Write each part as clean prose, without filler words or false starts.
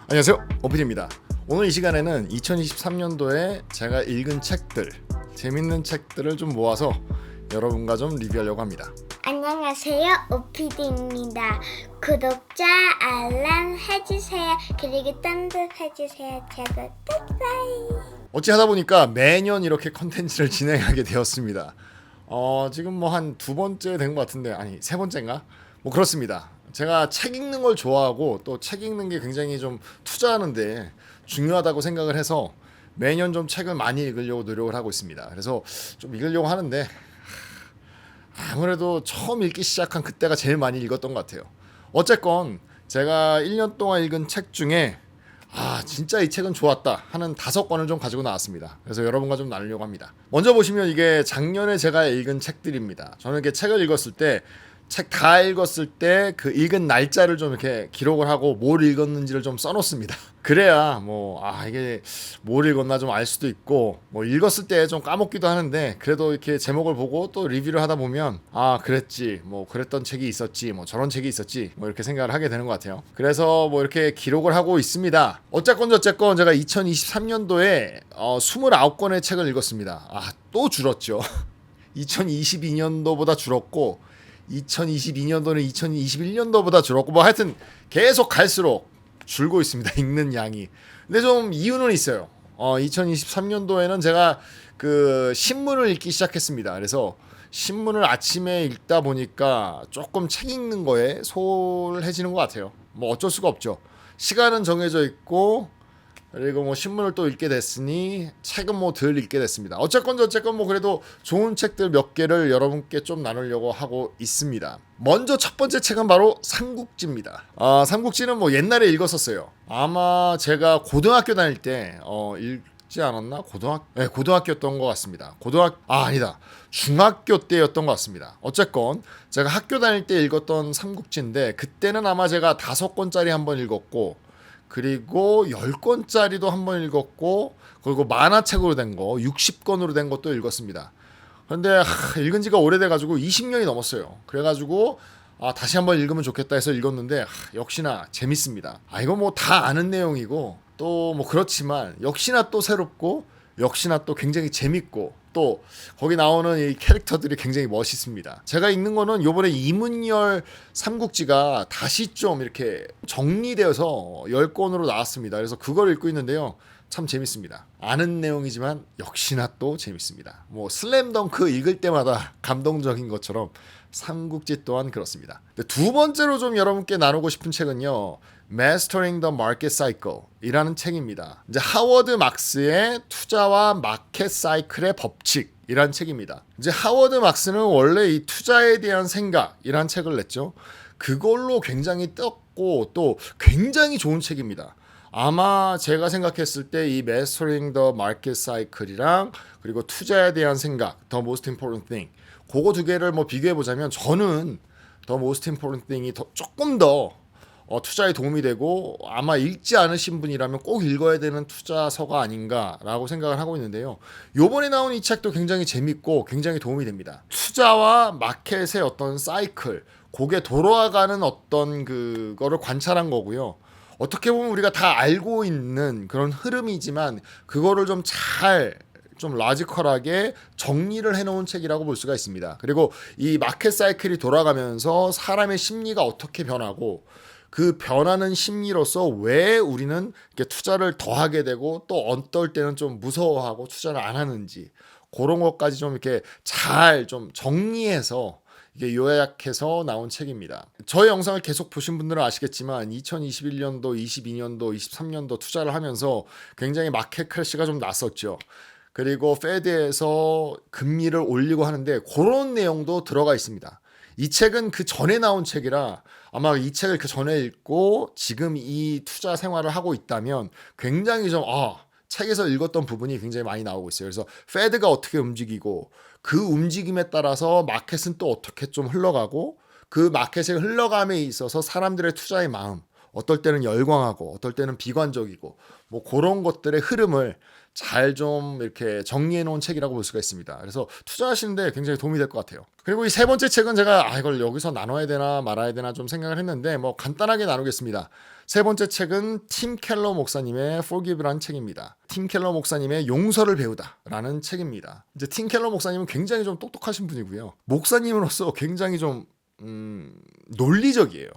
안녕하세요, 오필입니다. 오늘 이 시간에는 2023년도에 제가 읽은 책들, 재밌는 책들을 좀 모아서 여러분과 좀 리뷰하려고 합니다. 안녕하세요, 오피디입니다. 구독자 알람 해주세요. 그리고 딴짓 해주세요. 제가 뜯어요. 어찌 하다 보니까 매년 이렇게 컨텐츠를 진행하게 되었습니다. 지금 뭐 한 두 번째 된 것 같은데, 아니 세 번째인가? 뭐 그렇습니다. 제가 책 읽는 걸 좋아하고 또 책 읽는 게 굉장히 좀 투자하는데 중요하다고 생각을 해서 매년 좀 책을 많이 읽으려고 노력을 하고 있습니다. 그래서 좀 읽으려고 하는데 아무래도 처음 읽기 시작한 그때가 제일 많이 읽었던 것 같아요. 어쨌건 제가 1년 동안 읽은 책 중에 진짜 이 책은 좋았다 하는 5권을 좀 가지고 나왔습니다. 그래서 여러분과 좀 나누려고 합니다. 먼저 보시면 이게 작년에 제가 읽은 책들입니다. 저는 이렇게 책을 읽었을 때 책 다 읽었을 때 그 읽은 날짜를 좀 이렇게 기록을 하고 뭘 읽었는지를 좀 써놓습니다. 그래야 이게 뭘 읽었나 좀 알 수도 있고, 뭐 읽었을 때 좀 까먹기도 하는데 그래도 이렇게 제목을 보고 또 리뷰를 하다 보면 그랬지, 뭐 그랬던 책이 있었지, 뭐 저런 책이 있었지, 뭐 이렇게 생각을 하게 되는 것 같아요. 그래서 뭐 이렇게 기록을 하고 있습니다. 어쨌건 제가 2023년도에 29권의 책을 읽었습니다. 또 줄었죠. 2022년도보다 줄었고 2022년도는 2021년도보다 줄었고, 뭐 하여튼 계속 갈수록 줄고 있습니다. 읽는 양이. 근데 좀 이유는 있어요. 2023년도에는 제가 그 신문을 읽기 시작했습니다. 그래서 신문을 아침에 읽다 보니까 조금 책 읽는 거에 소홀해지는 것 같아요. 뭐 어쩔 수가 없죠. 시간은 정해져 있고, 그리고 뭐 신문을 또 읽게 됐으니 책은 뭐 덜 읽게 됐습니다. 어쨌건 뭐 그래도 좋은 책들 몇 개를 여러분께 좀 나누려고 하고 있습니다. 먼저 첫 번째 책은 바로 삼국지입니다. 삼국지는 뭐 옛날에 읽었었어요. 아마 제가 고등학교 다닐 때 읽지 않았나? 고등학교였던 것 같습니다. 아니다. 중학교 때였던 것 같습니다. 어쨌건 제가 학교 다닐 때 읽었던 삼국지인데 그때는 아마 제가 5권짜리 한번 읽었고, 그리고 10권짜리도 한번 읽었고, 그리고 만화책으로 된 거 60권으로 된 것도 읽었습니다. 그런데 읽은 지가 오래돼가지고 20년이 넘었어요. 그래가지고 다시 한번 읽으면 좋겠다 해서 읽었는데 역시나 재밌습니다. 이거 뭐 다 아는 내용이고 또 뭐 그렇지만 역시나 또 새롭고 역시나 또 굉장히 재밌고, 또 거기 나오는 이 캐릭터들이 굉장히 멋있습니다. 제가 읽는 거는 요번에 이문열 삼국지가 다시 좀 이렇게 정리되어서 10권으로 나왔습니다. 그래서 그걸 읽고 있는데요. 참 재밌습니다. 아는 내용이지만 역시나 또 재밌습니다. 뭐 슬램덩크 읽을 때마다 감동적인 것처럼 삼국지 또한 그렇습니다. 두 번째로 좀 여러분께 나누고 싶은 책은요, Mastering the Market Cycle 이라는 책입니다. 이제 하워드 막스의 투자와 마켓 사이클의 법칙이라는 책입니다. 이제 하워드 막스는 원래 이 투자에 대한 생각이라는 책을 냈죠. 그걸로 굉장히 떴고 또 굉장히 좋은 책입니다. 아마 제가 생각했을 때 이 Mastering the Market Cycle이랑 그리고 투자에 대한 생각, The Most Important Thing, 그거 두 개를 뭐 비교해 보자면 저는 The Most Important Thing이 조금 더 투자에 도움이 되고, 아마 읽지 않으신 분이라면 꼭 읽어야 되는 투자서가 아닌가라고 생각을 하고 있는데요. 요번에 나온 이 책도 굉장히 재밌고 굉장히 도움이 됩니다. 투자와 마켓의 어떤 사이클, 그게 돌아가는 어떤 그거를 관찰한 거고요. 어떻게 보면 우리가 다 알고 있는 그런 흐름이지만 그거를 좀 라지컬하게 정리를 해놓은 책이라고 볼 수가 있습니다. 그리고 이 마켓 사이클이 돌아가면서 사람의 심리가 어떻게 변하고, 그 변하는 심리로서 왜 우리는 이렇게 투자를 더 하게 되고 또 어떨 때는 좀 무서워하고 투자를 안 하는지, 그런 것까지 좀 이렇게 잘 좀 정리해서 이게 요약해서 나온 책입니다. 저의 영상을 계속 보신 분들은 아시겠지만 2021년도, 22년도, 23년도 투자를 하면서 굉장히 마켓 크래시가 좀 났었죠. 그리고 페드에서 금리를 올리고 하는데 그런 내용도 들어가 있습니다. 이 책은 그 전에 나온 책이라 아마 이 책을 그 전에 읽고 지금 이 투자 생활을 하고 있다면 굉장히 좀 책에서 읽었던 부분이 굉장히 많이 나오고 있어요. 그래서 페드가 어떻게 움직이고 그 움직임에 따라서 마켓은 또 어떻게 좀 흘러가고, 그 마켓의 흘러감에 있어서 사람들의 투자의 마음 어떨 때는 열광하고 어떨 때는 비관적이고 뭐 그런 것들의 흐름을 잘 좀 이렇게 정리해 놓은 책이라고 볼 수가 있습니다. 그래서 투자하시는데 굉장히 도움이 될 것 같아요. 그리고 이 세 번째 책은 제가 이걸 여기서 나눠야 되나 말아야 되나 좀 생각을 했는데 뭐 간단하게 나누겠습니다. 세 번째 책은 팀 켈러 목사님의 Forgive라는 책입니다. 팀 켈러 목사님의 용서를 배우다라는 책입니다. 이제 팀 켈러 목사님은 굉장히 좀 똑똑하신 분이고요. 목사님으로서 굉장히 좀 논리적이에요.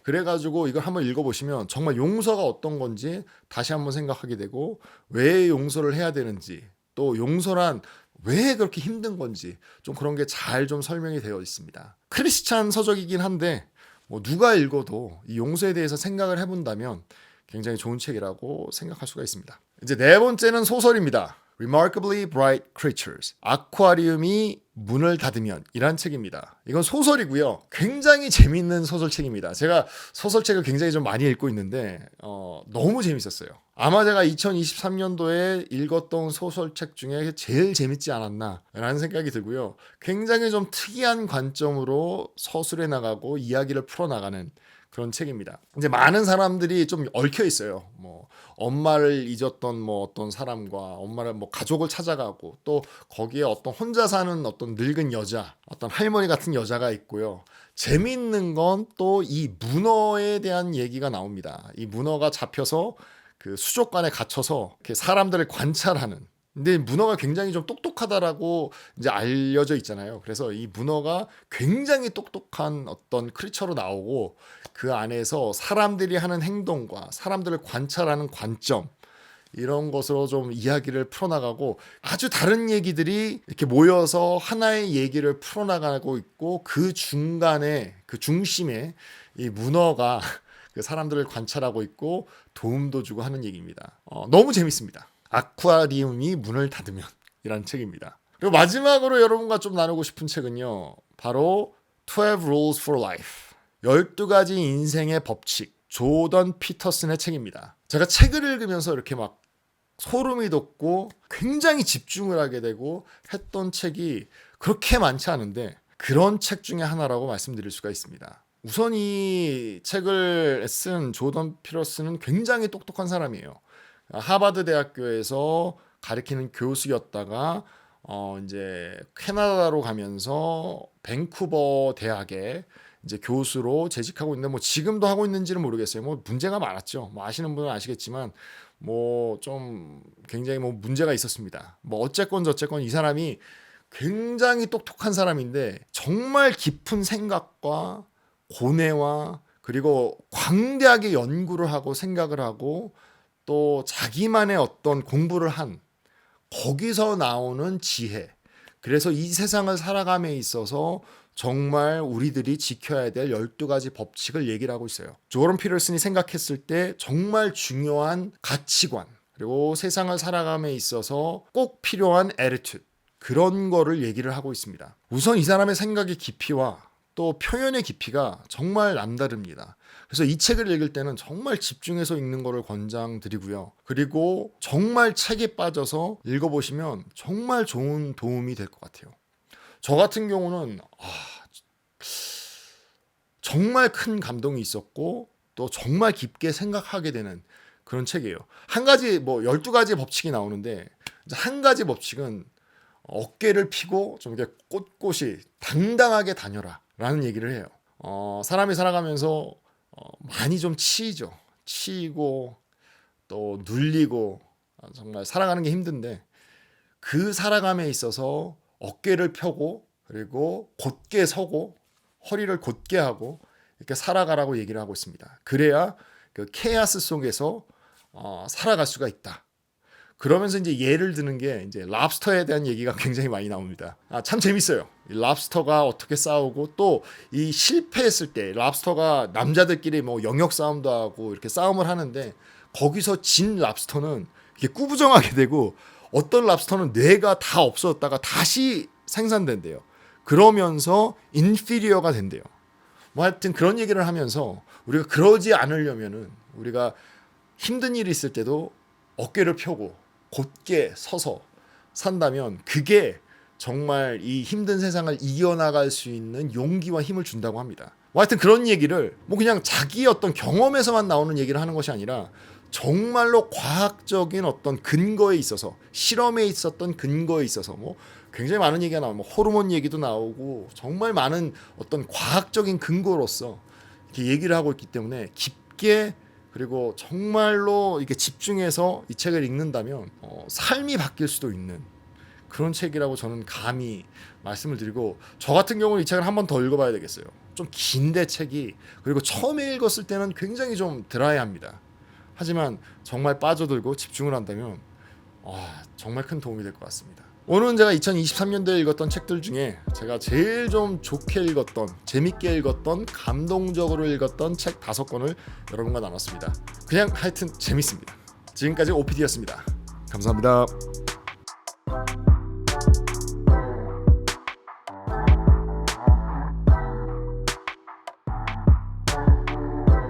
그래가지고 이걸 한번 읽어보시면 정말 용서가 어떤 건지 다시 한번 생각하게 되고 왜 용서를 해야 되는지 또 용서란 왜 그렇게 힘든 건지 좀 그런 게 잘 좀 설명이 되어 있습니다. 크리스찬 서적이긴 한데 뭐 누가 읽어도 이 용서에 대해서 생각을 해본다면 굉장히 좋은 책이라고 생각할 수가 있습니다. 이제 네 번째는 소설입니다. Remarkably Bright Creatures. 아쿠아리움이 문을 닫으면 이란 책입니다. 이건 소설이고요. 굉장히 재밌는 소설책입니다. 제가 소설책을 굉장히 좀 많이 읽고 있는데 너무 재밌었어요. 아마 제가 2023년도에 읽었던 소설책 중에 제일 재밌지 않았나 라는 생각이 들고요. 굉장히 좀 특이한 관점으로 서술해 나가고 이야기를 풀어나가는 그런 책입니다. 이제 많은 사람들이 좀 얽혀 있어요. 뭐 엄마를 잊었던 뭐 어떤 사람과 엄마를 뭐 가족을 찾아가고 또 거기에 어떤 혼자 사는 어떤 늙은 여자, 어떤 할머니 같은 여자가 있고요. 재미있는 건 또 이 문어에 대한 얘기가 나옵니다. 이 문어가 잡혀서 그 수족관에 갇혀서 이렇게 사람들을 관찰하는. 근데 문어가 굉장히 좀 똑똑하다라고 이제 알려져 있잖아요. 그래서 이 문어가 굉장히 똑똑한 어떤 크리처로 나오고 그 안에서 사람들이 하는 행동과 사람들을 관찰하는 관점 이런 것으로 좀 이야기를 풀어나가고 아주 다른 얘기들이 이렇게 모여서 하나의 얘기를 풀어나가고 있고 그 중간에 그 중심에 이 문어가 그 사람들을 관찰하고 있고 도움도 주고 하는 얘기입니다. 너무 재밌습니다. 아쿠아리움이 문을 닫으면 이라는 책입니다. 그리고 마지막으로 여러분과 좀 나누고 싶은 책은요. 바로 12 Rules for Life. 12가지 인생의 법칙. 조던 피터슨의 책입니다. 제가 책을 읽으면서 이렇게 막 소름이 돋고 굉장히 집중을 하게 되고 했던 책이 그렇게 많지 않은데 그런 책 중에 하나라고 말씀드릴 수가 있습니다. 우선 이 책을 쓴 조던 피터슨은 굉장히 똑똑한 사람이에요. 하버드 대학교에서 가르치는 교수였다가 이제 캐나다로 가면서 밴쿠버 대학에 이제 교수로 재직하고 있는데 뭐 지금도 하고 있는지는 모르겠어요. 뭐 문제가 많았죠. 뭐 아시는 분은 아시겠지만 뭐 좀 굉장히 뭐 문제가 있었습니다. 뭐 어쨌건 저쨌건 이 사람이 굉장히 똑똑한 사람인데 정말 깊은 생각과 고뇌와 그리고 광대하게 연구를 하고 생각을 하고 또 자기만의 어떤 공부를 한 거기서 나오는 지혜. 그래서 이 세상을 살아감에 있어서 정말 우리들이 지켜야 될 12가지 법칙을 얘기를 하고 있어요. 조던 피터슨이 생각했을 때 정말 중요한 가치관 그리고 세상을 살아감에 있어서 꼭 필요한 attitude 그런 거를 얘기를 하고 있습니다. 우선 이 사람의 생각의 깊이와 또 표현의 깊이가 정말 남다릅니다. 그래서 이 책을 읽을 때는 정말 집중해서 읽는 거를 권장드리고요. 그리고 정말 책에 빠져서 읽어보시면 정말 좋은 도움이 될 것 같아요. 저 같은 경우는 정말 큰 감동이 있었고 또 정말 깊게 생각하게 되는 그런 책이에요. 한 가지 뭐 12가지 법칙이 나오는데 한 가지 법칙은 어깨를 펴고 좀 이렇게 꼿꼿이 당당하게 다녀라 라는 얘기를 해요. 사람이 살아가면서 많이 좀 치이죠. 치이고 또 눌리고 정말 살아가는 게 힘든데 그 살아감에 있어서 어깨를 펴고 그리고 곧게 서고 허리를 곧게 하고 이렇게 살아가라고 얘기를 하고 있습니다. 그래야 그 케이아스 속에서 살아갈 수가 있다. 그러면서 이제 예를 드는 게 이제 랍스터에 대한 얘기가 굉장히 많이 나옵니다. 참 재밌어요. 이 랍스터가 어떻게 싸우고 또 이 실패했을 때 랍스터가 남자들끼리 뭐 영역 싸움도 하고 이렇게 싸움을 하는데 거기서 진 랍스터는 이게 꾸부정하게 되고 어떤 랍스터는 뇌가 다 없어졌다가 다시 생산된대요. 그러면서 인피리어가 된대요. 뭐 하여튼 그런 얘기를 하면서 우리가 그러지 않으려면은 우리가 힘든 일이 있을 때도 어깨를 펴고 곧게 서서 산다면 그게 정말 이 힘든 세상을 이겨나갈 수 있는 용기와 힘을 준다고 합니다. 뭐 하여튼 그런 얘기를 뭐 그냥 자기 어떤 경험에서만 나오는 얘기를 하는 것이 아니라 정말로 과학적인 어떤 근거에 있어서, 실험에 있었던 근거에 있어서 뭐 굉장히 많은 얘기가 나오고, 뭐 호르몬 얘기도 나오고, 정말 많은 어떤 과학적인 근거로서 이렇게 얘기를 하고 있기 때문에 깊게, 그리고 정말로 이렇게 집중해서 이 책을 읽는다면 삶이 바뀔 수도 있는 그런 책이라고 저는 감히 말씀을 드리고, 저 같은 경우는 이 책을 한 번 더 읽어봐야 되겠어요. 좀 긴데 책이, 그리고 처음에 읽었을 때는 굉장히 좀 드라이합니다. 하지만 정말 빠져들고 집중을 한다면 정말 큰 도움이 될 것 같습니다. 오늘은 제가 2023년도에 읽었던 책들 중에 제가 제일 좀 좋게 읽었던, 재밌게 읽었던, 감동적으로 읽었던 책 5권을 여러분과 나눴습니다. 그냥 하여튼 재밌습니다. 지금까지 OPD였습니다. 감사합니다.